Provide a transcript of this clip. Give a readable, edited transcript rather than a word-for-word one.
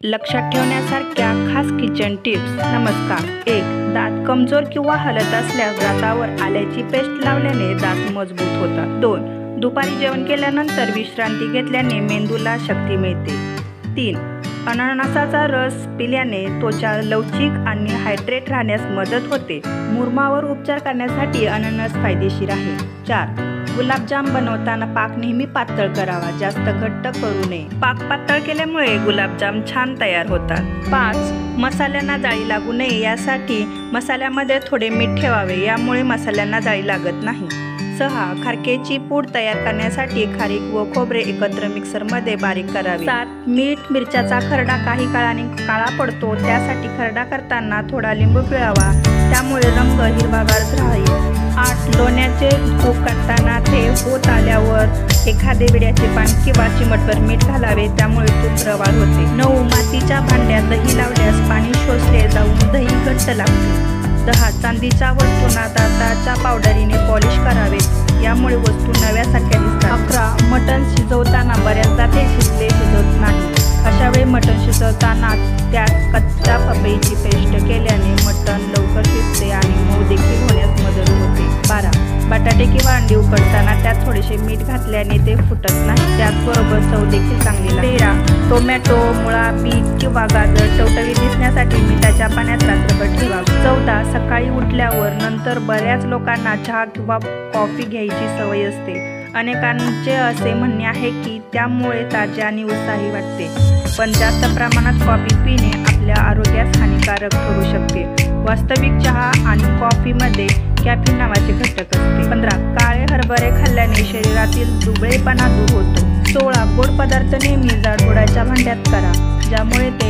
लक्षात ठेवण्यासारख्या खास kitchen tips. नमस्कार. 1. दात कमजोर किंवा हलत असल्यास दातावर आल्याची पेस्ट लावल्याने दात मजबूत होतात. 2. दुपारी जेवण केल्यानंतर विश्रांती घेतल्याने मेंदूला शक्ती मिळते. 3. अननसाचा रस पिल्याने त्वचा लवचिक आणि हायड्रेट राहण्यास मदत होते. मुरुमावर उपचार करण्यासाठी अननस फायदेशीर आहे. 4. गुलाबजाम बनवताना पाक नेहमी पातळ करावा, जास्त घट्ट करू नये. पाक पातळ केल्यामुळे गुलाबजाम छान तयार होतात. 5. मसाल्यांना जाळी लागू नये यासाठी मसाल्यामध्ये थोडे मीठ ठेवावे, यामुळे मसाल्यांना जाळी लागत नाही. 6. खारकेची पूड तयार करण्यासाठी खारीक व खोबरे एकत्र मिक्सरमध्ये बारीक करावे. 7. मीठ मिरच्याचा खरडा काही काळाने काळा पडतो, त्यासाठी खरडा करताना थोडा लिंबू पिळावा, त्यामुळे रंग हिरवागार राहील. 8. लोण्याचे तूप करताना ते होत आल्यावर एखादे विड्याचे पान किंवा चिमटभर मीठ घालावे, त्यामुळे तूप रवाळ होते. 9. मातीच्या भांड्यात दही लावल्यास पाणी शोषले जाऊन दही घट्ट लागते. 10. चांदीच्या वस्तूंना दाताच्या पावडरीने पॉलिश करावेत, यामुळे वस्तू नव्यासारख्या दिसतात. 11. मटण शिजवताना बऱ्याचदा ते शिजत नाही. अशावेळी मटण शिजवताना त्यात कच्च्या पपईची पेस्ट केल्याने मटण लवकर शिजते आणि मऊ देखील होण्यास मदत होते. 12. बटाटे किंवा अंडी उकडताना त्यात थोडेसे मीठ घातल्याने ते फुटत नाही, त्याचबरोबर चव देखील चांगली लागते. 13. टोमॅटो, मुळा, बीट किंवा गाजर टवटवीत दिसण्यासाठी मिठाच्या पाण्यात रात्रभर ठेवावे. 14. सकाळी उठल्यावर नंतर बऱ्याच लोकांना चहा किंवा कॉफी घ्यायची सवय असते. अनेकांचे असे म्हणणे आहे की त्यामुळे ताजे आणि उत्साही वाटते, पण जास्त प्रमाणात कॉफी पिणे आपल्या आरोग्यास हानिकारक ठरू शकते. वास्तविक चहा आणि कॉफीमध्ये कॅफीन नावाचे घटक असते. 15. काळे हरभरे खाल्ल्याने शरीरातील दुबळेपणा दूर होतो. 16. गोड पदार्थ नेहमी जाडबुडाच्या भांड्यात करा, ज्यामुळे ते